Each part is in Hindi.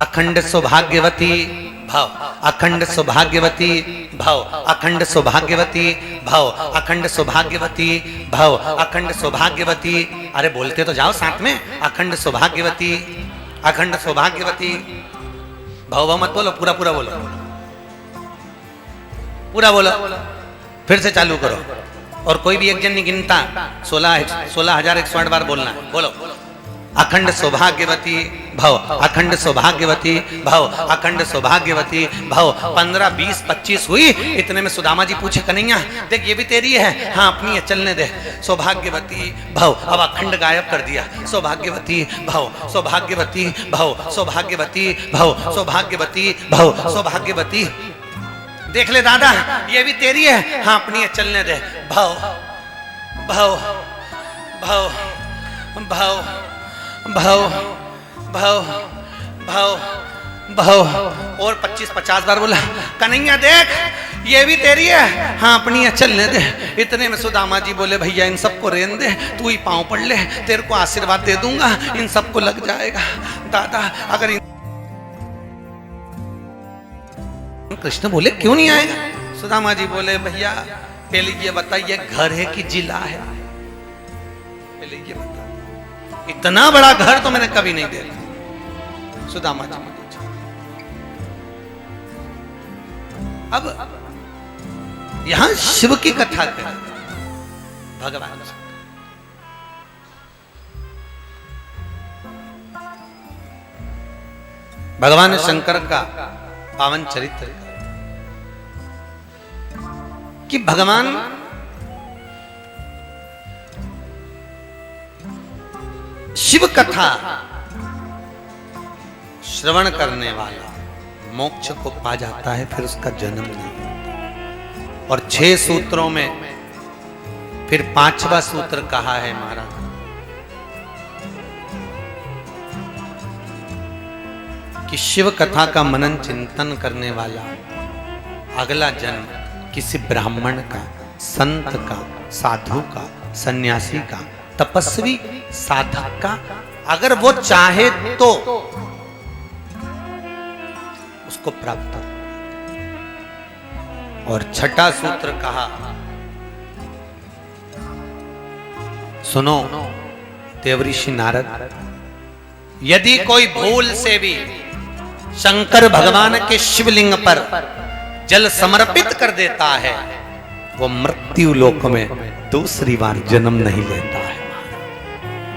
अखंड सौभाग्यवती भव, अखंड सौभाग्यवती भव, अखंड सौभाग्यवती भव, अखंड सौभाग्यवती भव, अखंड सौभाग्यवती। अरे बोलते तो जाओ साथ में, अखंड सौभाग्यवती, अखंड सौभाग्यवती भव। भव मत बोलो, पूरा पूरा बोलो, पूरा बोलो, फिर से चालू करो। और कोई भी एक जन नहीं गिनता, 16,108 बार बोलना है। बोलो, अखंड सौभाग्यवती भव, अखंड सौभाग्यवती भव, अखंड सौभाग्यवती भव। 15, 20, 25 हुई, इतने में सुदामा जी पूछे, कन्हैया देख ये भी तेरी है? हाँ अपनी है, चलने दे। सौभाग्यवती भव, अब अखंड गायब कर दिया। सौभाग्यवती भव, सौभाग्यवती भव, सौभाग्यवती भव, सौभाग्यवती भव, सौभाग्यवती। देख ले दादा ये भी तेरी है? हाँ अपनी है, चलने दे। भव भव भव भव भव भव भव भव। और 25-50 बार बोला, कन्हैया देख ये भी तेरी है? हाँ अपनी है, चलने दे। इतने में सुदामा जी बोले, भैया इन सबको रेन दे, तू ही पांव पड़ ले, तेरे को आशीर्वाद दे दूंगा, इन सबको लग जाएगा। दादा अगर कृष्ण बोले क्यों नहीं आएगा? सुदामा जी बोले, भैया पहले ये बताइए घर है कि जिला है? पहले ये बता, इतना बड़ा घर तो मैंने कभी नहीं देखा। सुदामा जी ने पूछा। अब यहां शिव की कथा कर भगवान भगवान शंकर का पावन चरित्र कि भगवान शिव कथा श्रवण करने वाला मोक्ष को पा जाता है, फिर उसका जन्म नहीं होता। और 6 सूत्रों में फिर 5वां सूत्र कहा है महाराज, कि शिव कथा का मनन चिंतन करने वाला अगला जन्म किसी ब्राह्मण का, संत का, साधु का, सन्यासी का, तपस्वी साधक का, अगर वो चाहे तो उसको प्राप्त हो। और 6वां सूत्र कहा, सुनो देवऋषि नारद, यदि कोई भूल से भी शंकर भगवान के शिवलिंग पर जल समर्पित कर देता है, वो मृत्यु लोक में दूसरी बार जन्म नहीं लेता है।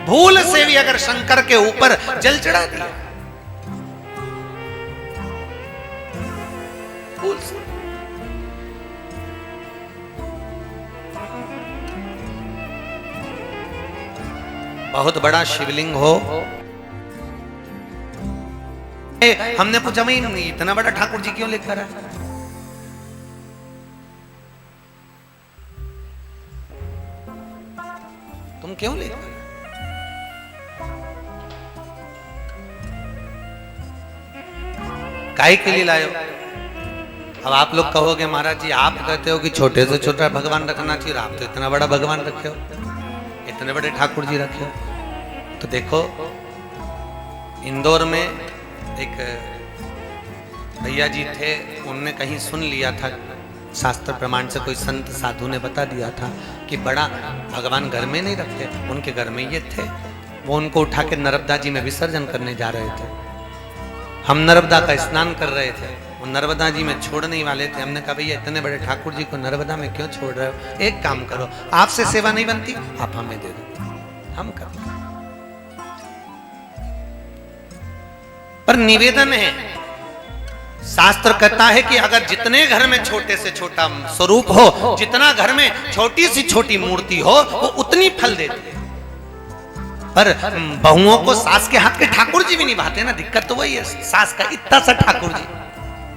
भूल से भी अगर शंकर के ऊपर जल चढ़ा दिया, भूल से, बहुत बड़ा शिवलिंग हो। हमने पूछा, भाई इतना बड़ा ठाकुर जी क्यों लेकर आए? तुम क्यों लेकर? काहे के लिए लाए हो? अब आप लोग कहोगे, महाराज जी आप कहते हो कि छोटे से छोटा भगवान रखना चाहिए, आप तो इतना बड़ा भगवान रखे हो, इतने बड़े ठाकुर जी रखे हो। तो देखो इंदौर में एक भैया जी थे, उनने कहीं सुन लिया था, शास्त्र प्रमाण से कोई संत साधु ने बता दिया था कि बड़ा भगवान घर में नहीं रखते, उनके घर में ये थे। वो उनको उठा के नर्मदा जी में विसर्जन करने जा रहे थे। हम नर्मदा का स्नान कर रहे थे, वो नर्मदा जी में छोड़ने ही वाले थे। हमने कहा, भैया इतने बड़े ठाकुर जी को नर्मदा में क्यों छोड़ रहे हो? एक काम करो, आपसे सेवा नहीं बनती, आप हमें दे दो, हम कर। पर निवेदन है, शास्त्र कहता है कि अगर जितने घर में छोटे से छोटा स्वरूप हो, जितना घर में छोटी से छोटी मूर्ति हो, वो उतनी फल देती है। पर बहुओं को सास के हाथ के ठाकुर जी भी निभाते ना, दिक्कत तो वही है। सास का इतना सा ठाकुर जी,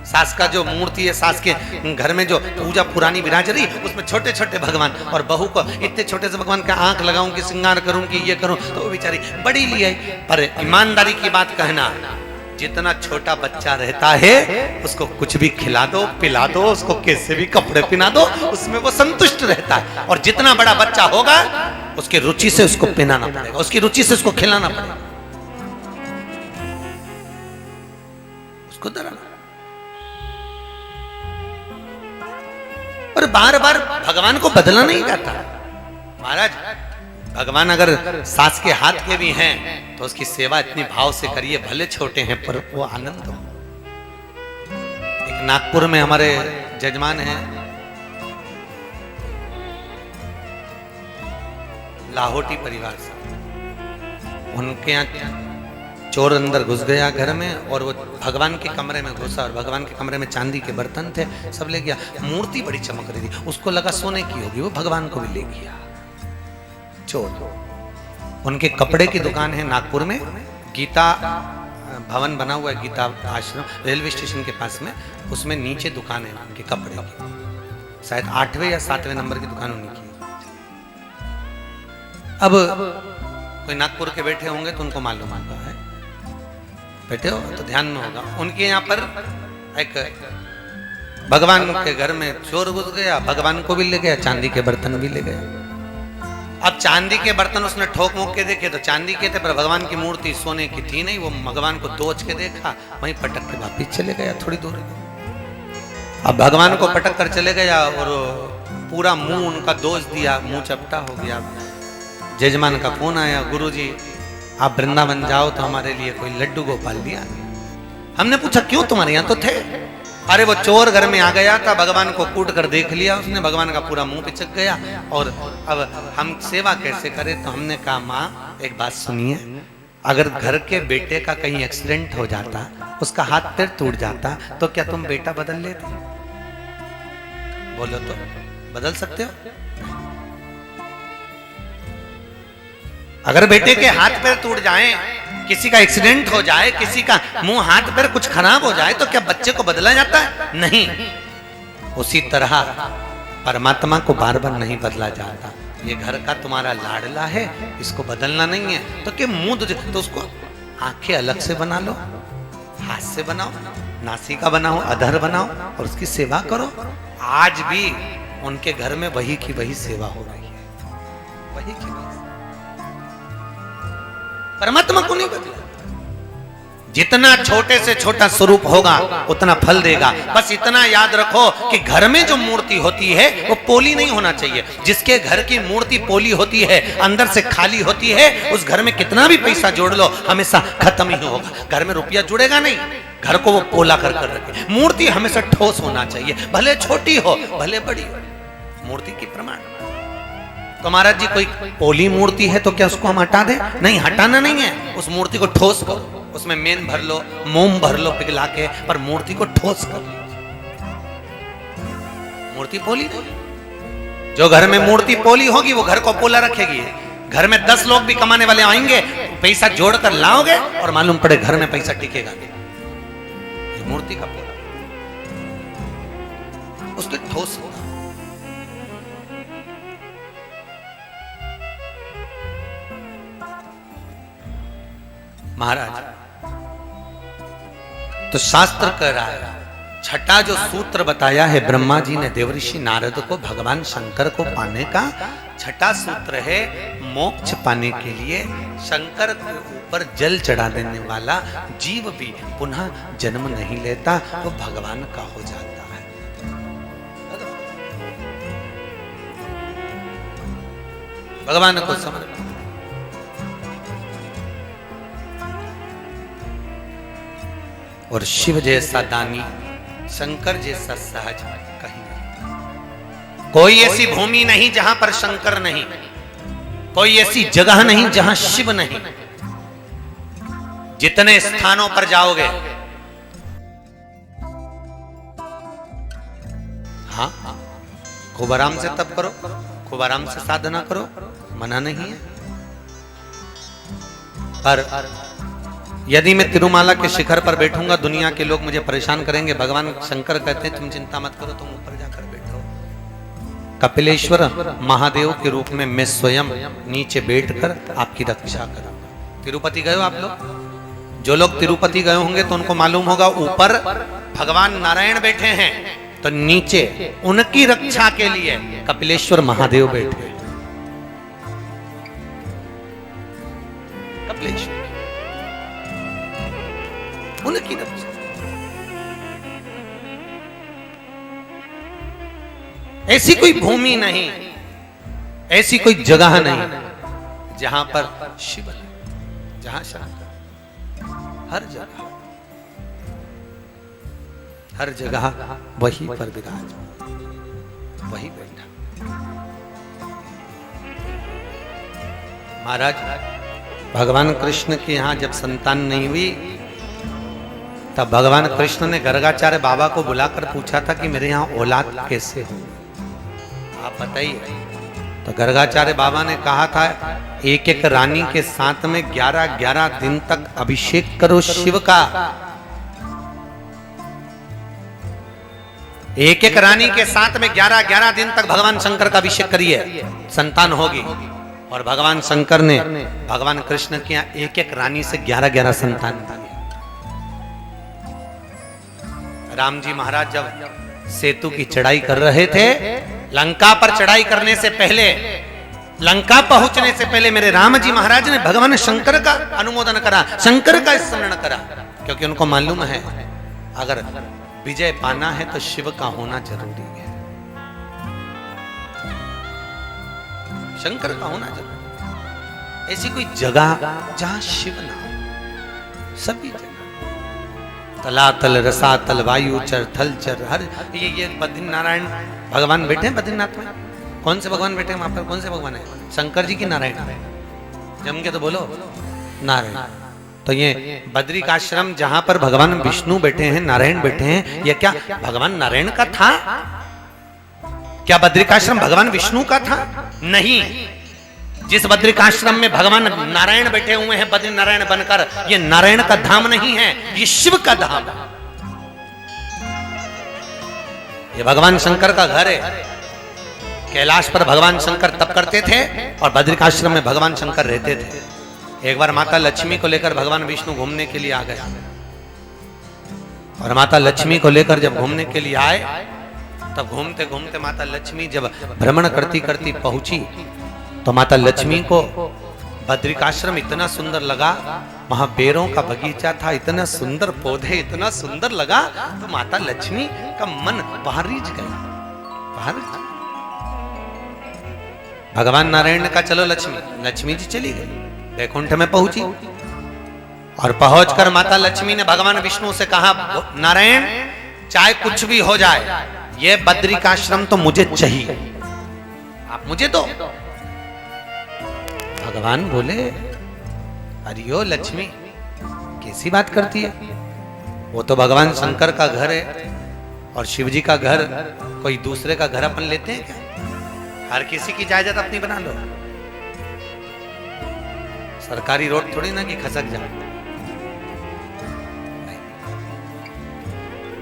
सास का जो मूर्ति है, सास के घर में जो पूजा पुरानी विराज रही, उसमें छोटे छोटे भगवान, और बहू को इतने छोटे से भगवान का आंख लगाऊं कि श्रृंगार करूं कि ये करूं, तो वो बेचारी बड़ी लिए। पर ईमानदारी की बात कहना, जितना छोटा बच्चा रहता है उसको कुछ भी खिला दो, पिला दो, उसको कैसे भी कपड़े पहना दो, उसमें वो संतुष्ट रहता है। और जितना बड़ा बच्चा होगा उसकी रुचि से उसको पहनाना पड़ेगा, उसकी रुचि से उसको खिलाना पड़ेगा। उसको डराना। और बार बार भगवान को बदला नहीं जाता महाराज। भगवान अगर सास के हाथ के भी हैं तो उसकी सेवा इतनी भाव से करिए, भले छोटे हैं पर वो आनंद हो। एक नागपुर में हमारे जजमान हैं, लाहौटी परिवार से, उनके यहाँ चोर अंदर घुस गया घर में और वो भगवान के कमरे में घुसा और भगवान के कमरे में चांदी के बर्तन थे, सब ले गया। मूर्ति बड़ी चमक रही थी, उसको लगा सोने की होगी, वो भगवान को भी ले गया चोर। उनके कपड़े की दुकान है नागपुर में, गीता भवन बना हुआ है, गीता आश्रम रेलवे स्टेशन के पास में, उसमें नीचे दुकान है उनके कपड़े की, शायद 8वें या 7वें नंबर की दुकान उनकी। अब कोई नागपुर के बैठे होंगे तो उनको मालूम होगा है, बैठे हो तो ध्यान में होगा। उनके यहाँ पर एक भगवान के घर में चोर घुस गया, भगवान को भी ले गया, चांदी के बर्तन भी ले गया। अब चांदी के बर्तन उसने ठोक मोक के देखे तो चांदी के थे, पर भगवान की मूर्ति सोने की थी नहीं। वो भगवान को दोच के देखा, वहीं पटक के वापिस चले गया थोड़ी दूर। अब भगवान को पटक कर चले गया और पूरा मुंह उनका दोष दिया, मुंह चपटा हो गया। जजमान का फोन आया, गुरुजी आप वृंदावन जाओ तो हमारे लिए कोई लड्डू गोपाल लिया। हमने पूछा क्यों, तुम्हारे यहाँ तो थे। अरे वो चोर घर में आ गया था, भगवान को कूट कर देख लिया उसने, भगवान का पूरा मुंह पिचक गया। और अब हम सेवा कैसे करें, तो हमने कहा माँ एक बात सुनिए, अगर घर के बेटे का कहीं एक्सीडेंट हो जाता, उसका हाथ पैर टूट जाता, तो क्या तुम बेटा बदल लेते? बोलो तो बदल सकते हो? अगर बेटे के हाथ पैर टूट जाएं, किसी का एक्सीडेंट हो जाए, किसी का मुंह हाथ पैर कुछ खराब हो जाए, तो क्या बच्चे को बदला जाता है? नहीं। उसी तरह परमात्मा को बार बार नहीं बदला जाता। ये घर का तुम्हारा लाडला है, इसको बदलना नहीं है। तो क्या मुंह तो उसको आंखें अलग से बना लो, हाथ से बनाओ, नासिका बनाओ, अधर बनाओ और उसकी सेवा करो। आज भी उनके घर में वही की वही सेवा हो रही है, वही की वही। परमात्मा को नहीं बदला। जितना छोटे से छोटा स्वरूप होगा उतना फल देगा। बस इतना याद रखो कि घर में जो मूर्ति होती है वो पोली नहीं होना चाहिए। जिसके घर की मूर्ति पोली होती है, अंदर से खाली होती है, उस घर में कितना भी पैसा जोड़ लो हमेशा खत्म ही होगा। घर में रुपया जुड़ेगा नहीं, घर को वो पोला कर कर रखे। मूर्ति हमेशा ठोस होना चाहिए, भले छोटी हो भले बड़ी हो, मूर्ति की प्रमाण। तो महाराज जी कोई पोली मूर्ति है तो क्या उसको हम हटा दें? नहीं, हटाना नहीं है। उस मूर्ति को ठोस करो, उसमें मेन भर लो, मोम भर लो पिघला के, पर मूर्ति को ठोस कर लो। मूर्ति पोली नहीं। जो घर में मूर्ति पोली होगी वो घर को पोला रखेगी। घर में 10 लोग भी कमाने वाले आएंगे, पैसा जोड़कर लाओगे और मालूम पड़े घर में पैसा टिकेगा नहीं। मूर्ति का पोला, उसके ठोस होगा। महाराज तो शास्त्र कह रहा है, छठा जो सूत्र बताया है ब्रह्मा जी ने देवऋषि नारद को भगवान शंकर को पाने का, छठा सूत्र है मोक्ष पाने के लिए शंकर के ऊपर जल चढ़ा देने वाला जीव भी पुनः जन्म नहीं लेता, वो भगवान का हो जाता है। भगवान को समर्पित। और शिव जैसा दानी, शंकर जैसा सहज कहीं नहीं। कोई ऐसी भूमि नहीं जहां पर शंकर नहीं, कोई ऐसी जगह नहीं जहां शिव नहीं। जितने स्थानों पर जाओगे, हाँ खूब आराम से तप करो, खूब आराम से साधना करो, मना नहीं है। पर यदि मैं तिरुमाला के शिखर पर बैठूंगा, दुनिया के लोग मुझे परेशान करेंगे। भगवान शंकर कहते हैं तुम चिंता मत करो, तुम ऊपर जाकर बैठो। कपिलेश्वर महादेव के रूप में मैं स्वयं नीचे बैठकर आपकी रक्षा करूंगा। तिरुपति गए हो आप लोग? जो लोग तिरुपति गए होंगे तो उनको मालूम होगा ऊपर भगवान नारायण बैठे हैं, तो नीचे उनकी रक्षा के लिए कपिलेश्वर महादेव बैठे। कपिलेश्वर उनकी रक्षा। ऐसी कोई भूमि नहीं, ऐसी कोई जगह नहीं जहां पर शिव नहीं, जहां शंकर, हर जगह, हर जगह वही पर विराज, वही बैठा। महाराज भगवान कृष्ण के यहां जब संतान नहीं हुई तब भगवान कृष्ण ने गर्गाचार्य बाबा को बुलाकर पूछा था कि मेरे यहां औलाद कैसे हो, आप बताइए। तो गर्गाचार्य बाबा ने कहा था एक एक रानी के साथ में 11-11 दिन तक अभिषेक करो शिव का। एक एक रानी के साथ में 11-11 दिन तक भगवान शंकर का अभिषेक करिए, संतान होगी। और भगवान शंकर ने भगवान कृष्ण के यहाँ एक एक रानी से 11-11 संतान दिए। राम जी महाराज जब सेतु की चढ़ाई कर रहे थे, लंका पर चढ़ाई करने से पहले, लंका पहुंचने से पहले मेरे राम जी महाराज ने भगवान शंकर का अनुमोदन करा, शंकर का स्मरण करा, क्योंकि उनको मालूम है अगर विजय पाना है तो शिव का होना जरूरी है, शंकर का होना जरूरी है। ऐसी कोई जगह जहां शिव ना हो, सभी जगह तलातल रसातल वायु चर थल चर हर ये बद्रीनारायण भगवान बैठे हैं बद्रीनाथ में। कौन से भगवान बैठे हैं वहां पर? कौन से भगवान है? शंकर जी की नारायण? जम के तो बोलो नारायण। तो ये बद्री का आश्रम जहां पर भगवान विष्णु बैठे हैं, नारायण बैठे हैं, ये क्या भगवान नारायण का था? क्या बद्रिकाश्रम भगवान विष्णु का था? नहीं। जिस बद्रिकाश्रम में भगवान नारायण बैठे हुए हैं बद्री नारायण बनकर, ये नारायण का धाम नहीं है, ये शिव का धाम है। ये भगवान शंकर का घर है। कैलाश पर भगवान शंकर तप करते थे और बद्रिकाश्रम में भगवान शंकर रहते थे। एक बार माता लक्ष्मी को लेकर भगवान विष्णु घूमने के लिए आ गए, और माता लक्ष्मी को लेकर जब घूमने के लिए आए तब घूमते घूमते माता लक्ष्मी जब भ्रमण करती करती पहुंची तो माता लक्ष्मी को बद्रिकाश्रम इतना सुंदर लगा, वहां बेरों का बगीचा था, इतना सुंदर पौधे, इतना सुंदर लगा, तो माता लक्ष्मी का मन बाहर रीझ गया, बाहर। भगवान नारायण ने कहा चलो लक्ष्मी, लक्ष्मी जी चली गई, वैकुंठ में पहुंची। और पहुंचकर माता लक्ष्मी ने भगवान विष्णु से कहा नारायण चाहे कुछ भी हो जाए, ये बद्रिकाश्रम तो मुझे चाहिए, आप मुझे दो। भगवान बोले अरियो लक्ष्मी कैसी बात करती है, वो तो भगवान शंकर का घर है और शिव जी का घर कोई दूसरे का घर अपन लेते हैं क्या? हर किसी की जायदाद अपनी बना लो, सरकारी रोड थोड़ी ना कि खसक जाए,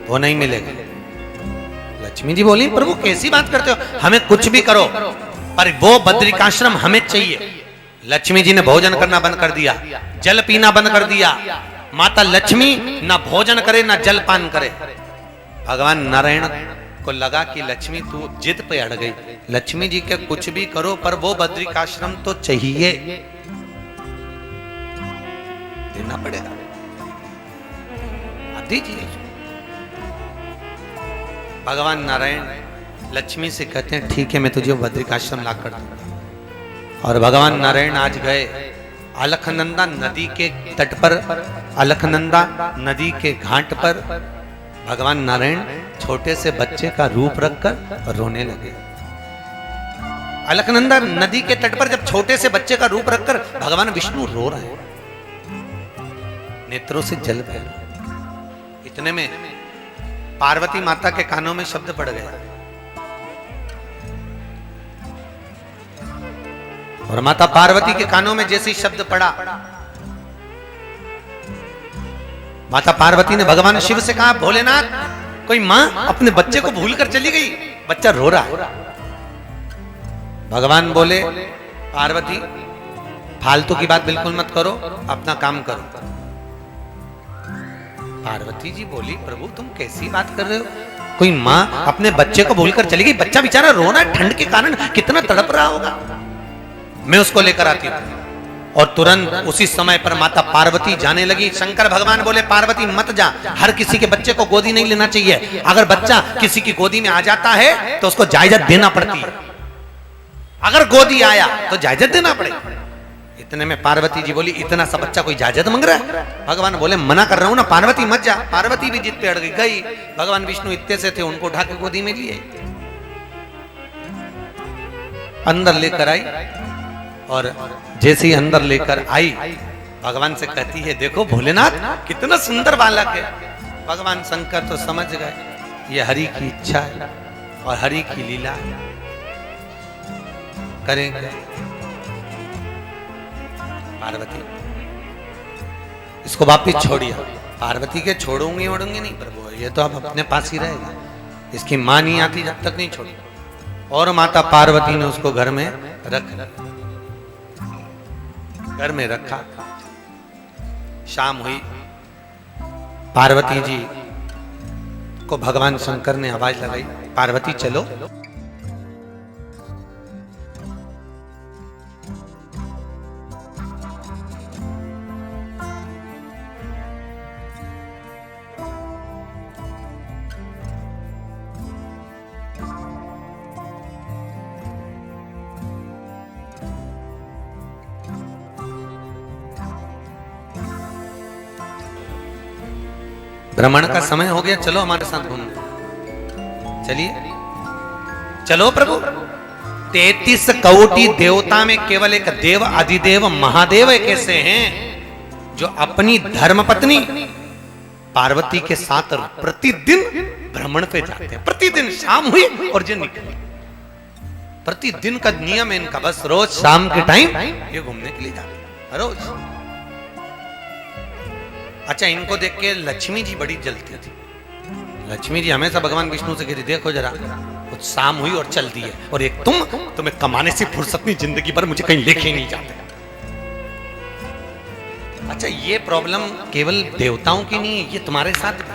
वो नहीं मिलेगा। लक्ष्मी जी बोली प्रभु कैसी बात करते हो, हमें कुछ भी करो पर वो बद्रिकाश्रम हमें चाहिए। लक्ष्मी जी ने भोजन करना बंद कर दिया, जल पीना बंद कर दिया। माता लक्ष्मी ना भोजन करे ना जल पान करे। भगवान नारायण को लगा कि लक्ष्मी तू जिद पे अड़ गई, लक्ष्मी जी के कुछ भी करो पर वो बद्रिकाश्रम तो चाहिए, देना पड़ेगा, आप दीजिए। भगवान नारायण लक्ष्मी से कहते हैं ठीक है मैं तुझे बद्रिकाश्रम ला कर दूंगा। और भगवान नारायण आज गए अलखनंदा नदी के तट पर, अलखनंदा नदी के घाट पर भगवान नारायण छोटे से बच्चे का रूप रखकर रोने लगे। अलखनंदा नदी के तट पर जब छोटे से बच्चे का रूप रखकर भगवान विष्णु रो रहे हैं, नेत्रों से जल बह रहा। इतने में पार्वती माता के कानों में शब्द पड़ गया और माता पार्वती के कानों में जैसे ही शब्द पड़ा, माता पार्वती ने भगवान शिव से कहा भोलेनाथ कोई मां अपने बच्चे को भूल कर चली गई, बच्चा रो रहा है। भगवान बोले पार्वती फालतू की बात बिल्कुल मत करो, अपना काम करो। पार्वती जी बोली प्रभु तुम कैसी बात कर रहे हो, कोई मां अपने बच्चे को भूलकर चली गई, बच्चा बेचारा रो रहा है ठंड के कारण, कितना तड़प रहा होगा, मैं उसको लेकर आती हूं। और तुरंत उसी समय पर माता पार्वती जाने लगी। शंकर भगवान बोले पार्वती मत जा, हर किसी के बच्चे को गोदी नहीं लेना चाहिए। अगर बच्चा किसी की गोदी में आ जाता है तो उसको जायजत देना पड़ती है। अगर गोदी आया तो जायजत देना पड़ेगा। इतने में पार्वती जी बोली इतना सा बच्चा कोई जायजत मांग रहा है? भगवान बोले मना कर रहा हूं ना पार्वती मत जा। पार्वती भी जिद पे अड़ गई। भगवान विष्णु इतने से थे, उनको उठा के गोदी में लिए, अंदर लेकर आई। और जैसे ही अंदर लेकर आई भगवान से कहती है देखो भोलेनाथ कितना सुंदर बालक है। भगवान शंकर तो समझ गए ये हरि की इच्छा है और हरि की लीला है, करेंगे। पार्वती इसको वापिस छोड़िए। पार्वती के छोड़ूंगी ओढ़ूंगी नहीं प्रभु, ये तो अब अपने पास ही रहेगा। इसकी मां नहीं आती जब तक नहीं छोड़ी। और माता पार्वती ने उसको घर में रखा। शाम हुई, पार्वती जी को भगवान शंकर ने आवाज लगाई पार्वती चलो। भ्रमण का समय हो गया, चलो हमारे साथ घूमने। चलिए चलो प्रभु। 33 करोड़ देवता में केवल एक देव अधिदेव महादेव एक ऐसे हैं जो अपनी धर्मपत्नी पार्वती के साथ प्रतिदिन भ्रमण पे जाते हैं। प्रतिदिन शाम हुई और जो निकले, प्रतिदिन का नियम है इनका। बस रोज शाम के टाइम ये घूमने के लिए जाते हैं रोज। अच्छा, इनको देख के लक्ष्मी जी बड़ी जलती थी। लक्ष्मी जी हमेशा भगवान विष्णु से कहती देखो जरा कुछ शाम हुई और चल दी है, और एक तुम्हें कमाने से फुर्सत नहीं, जिंदगी भर मुझे कहीं लेके नहीं जाते। अच्छा, ये प्रॉब्लम केवल देवताओं की नहीं है, ये तुम्हारे साथ भी।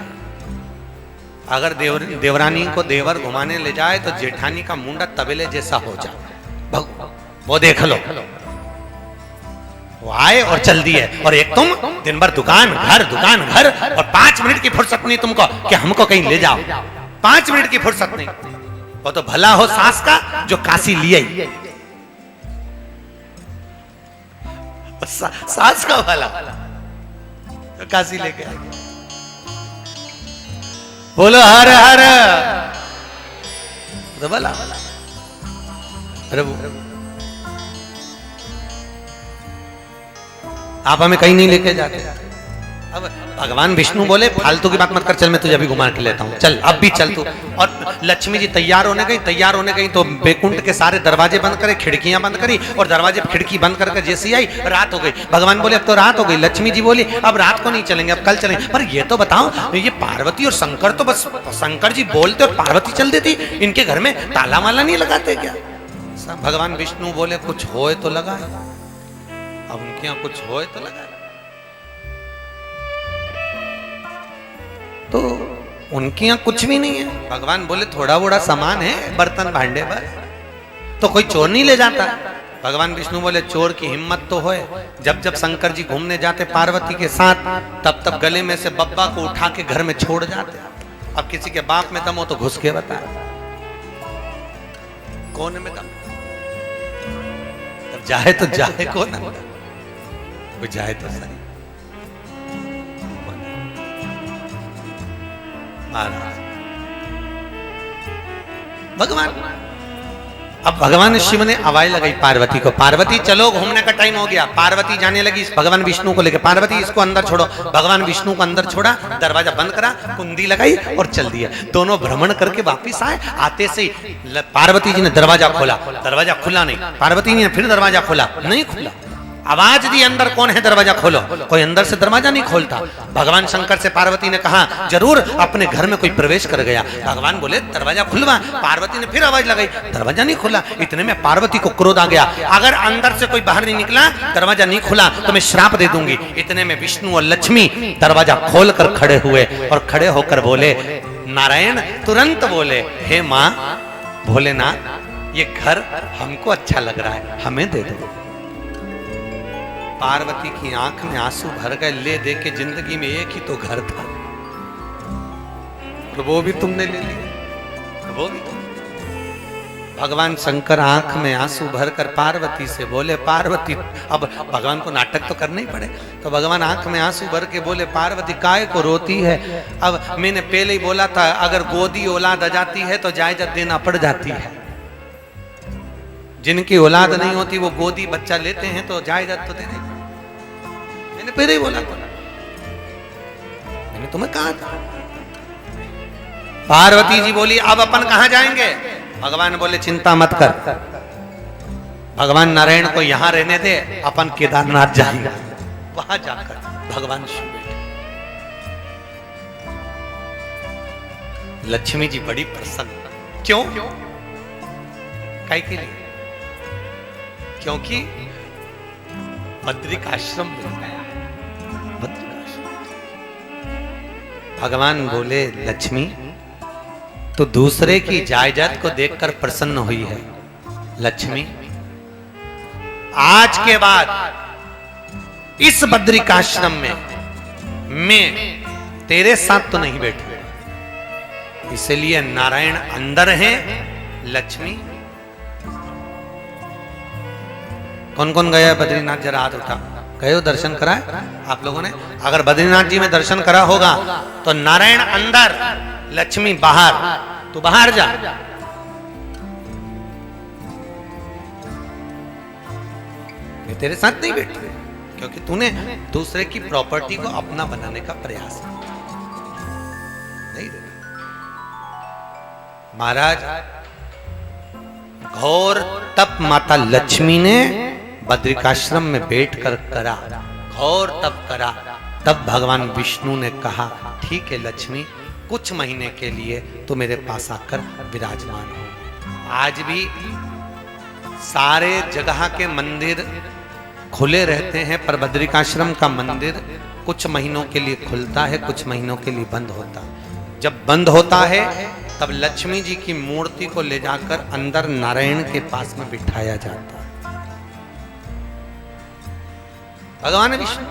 अगर देवरानी को देवर घुमाने ले जाए तो जेठानी का मुंडा तबेले जैसा हो जाए। वो देख लो, वो आए और चल दी है, और एक तुम दिन भर दुकान घर और 5 मिनट की फुर्सत नहीं तुमको कि हमको कहीं ले जाओ। 5 मिनट की फुर्सत नहीं। वो तो भला हो सास का जो काशी लिए सास का भला जो काशी लेके आए। बोलो हर हर तो भला प्रभु आप हमें कहीं नहीं लेके जाते। अब भगवान विष्णु बोले फालतू की बात मत कर, चल मैं तुझे अभी घुमा के लेता हूँ, चल अब भी चल तू। और लक्ष्मी जी तैयार होने गई तो बैकुंठ के सारे दरवाजे बंद करे, खिड़कियां बंद करी, और दरवाजे खिड़की बंद करके जैसे आई रात हो गई। भगवान बोले अब तो रात हो गई। लक्ष्मी जी बोली अब रात को नहीं चलेंगे, अब कल चलेंगे। पर ये तो बताओ, ये पार्वती और शंकर तो बस शंकर जी बोलते और पार्वती चल देती, इनके घर में ताला वाला नहीं लगाते क्या? भगवान विष्णु बोले कुछ होए तो लगा, अब उनके यहाँ कुछ होए तो लगा। तो उनके यहाँ कुछ भी नहीं है। भगवान बोले थोड़ा बड़ा सामान है, बर्तन भांडे बस, तो कोई चोर नहीं ले जाता। भगवान विष्णु बोले चोर की हिम्मत तो होए। जब जब शंकर जी घूमने जाते पार्वती के साथ, तब तब गले में से बब्बा को उठा के घर में छोड़ जाते। अब किसी के बाप में दम हो तो घुस के बता, कौन में दम? तब जाए तो जाए कौन, वो जाए तो सही। भगवान, अब भगवान शिव ने आवाज लगाई पार्वती को, पार्वती चलो घूमने का टाइम हो गया। पार्वती जाने लगी भगवान विष्णु को लेकर, पार्वती इसको अंदर छोड़ो। भगवान विष्णु को अंदर छोड़ा, दरवाजा बंद करा, कुंडी लगाई और चल दिया। दोनों भ्रमण करके वापिस आए। आते से पार्वती जी ने दरवाजा खोला, दरवाजा खुला नहीं। पार्वती जी ने फिर दरवाजा खोला, नहीं खुला। आवाज दी अंदर कौन है, दरवाजा खोलो। कोई अंदर से दरवाजा नहीं खोलता। भगवान शंकर से पार्वती ने कहा जरूर अपने घर में कोई प्रवेश कर गया। भगवान बोले दरवाजा खुलवा। पार्वती ने फिर आवाज लगाई, दरवाजा नहीं खुला। इतने में पार्वती को क्रोध आ गया, अगर अंदर से कोई बाहर नहीं निकला, दरवाजा नहीं खुला तो मैं श्राप दे दूंगी। इतने में विष्णु और लक्ष्मी दरवाजा खोल कर खड़े हुए और खड़े होकर बोले, नारायण तुरंत बोले, हे माँ भोलेनाथ, ये घर हमको अच्छा लग रहा है, हमें दे दो। पार्वती की आंख में आंसू भर गए, ले दे के जिंदगी में एक ही तो घर था और वो भी तुमने ले लिया, वो भी तुम। भगवान शंकर आंख में आंसू भरकर पार्वती से बोले, पार्वती, अब भगवान को नाटक तो करना ही पड़े, तो भगवान आंख में आंसू भर के बोले, पार्वती काय को रोती है? अब मैंने पहले ही बोला था, अगर गोदी औलाद आ जाती है तो जायदाद देना पड़ जाती है। जिनकी औलाद नहीं होती वो गोदी बच्चा लेते हैं तो जायदाद तो देना, मैंने पहले ही बोला था, मैंने तुम्हें कहा था। पार्वती जी बोली, अब अपन कहां जाएंगे? भगवान बोले, चिंता मत कर, भगवान नारायण को यहां रहने दे, अपन केदारनाथ जाएंगे। वहां जाकर भगवान शिव बैठे। लक्ष्मी जी बड़ी प्रसन्न। क्यों? काय के लिए? क्योंकि बद्रिकाश्रम मिल गया। बद्रिकाश्रम। भगवान बोले, लक्ष्मी तो दूसरे की जायदाद को देखकर प्रसन्न हुई है। लक्ष्मी, आज के बाद इस बद्रिकाश्रम में मैं तेरे साथ तो नहीं बैठूंगा, इसलिए नारायण अंदर हैं। लक्ष्मी, कौन कौन गया बद्रीनाथ? जरा हाथ उठा। गए हो? दर्शन करा है आप लोगों ने? अगर बद्रीनाथ जी में दर्शन करा होगा तो नारायण अंदर, लक्ष्मी बाहर। तू बाहर जा। मैं तेरे साथ नहीं बैठी, क्योंकि तूने दूसरे की प्रॉपर्टी को अपना बनाने का प्रयास नहीं देना। महाराज, घोर तप माता लक्ष्मी ने बद्रिकाश्रम में बैठकर करा, घोर तप करा। तब भगवान विष्णु ने कहा, ठीक है लक्ष्मी, कुछ महीने के लिए तो मेरे पास आकर विराजमान हो। आज भी सारे जगह के मंदिर खुले रहते हैं, पर बद्रिकाश्रम का मंदिर कुछ महीनों के लिए खुलता है, कुछ महीनों के लिए बंद होता है। जब बंद होता है तब लक्ष्मी जी की मूर्ति को ले जाकर अंदर नारायण के पास में बिठाया जाता है। भगवान विष्णु।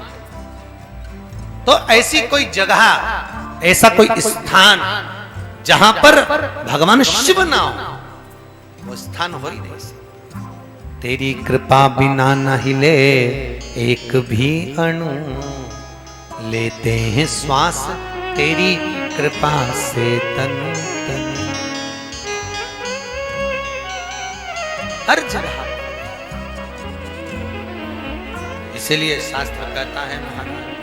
तो ऐसी कोई जगह, ऐसा कोई स्थान जहां पर भगवान शिव ना हो, वो स्थान हो ही नहीं सकता। तेरी कृपा बिना न हिले एक भी अणु, लेते हैं श्वास तेरी कृपा से तनु तनु। हर जगह। इसीलिए शास्त्र कहता है महाराज,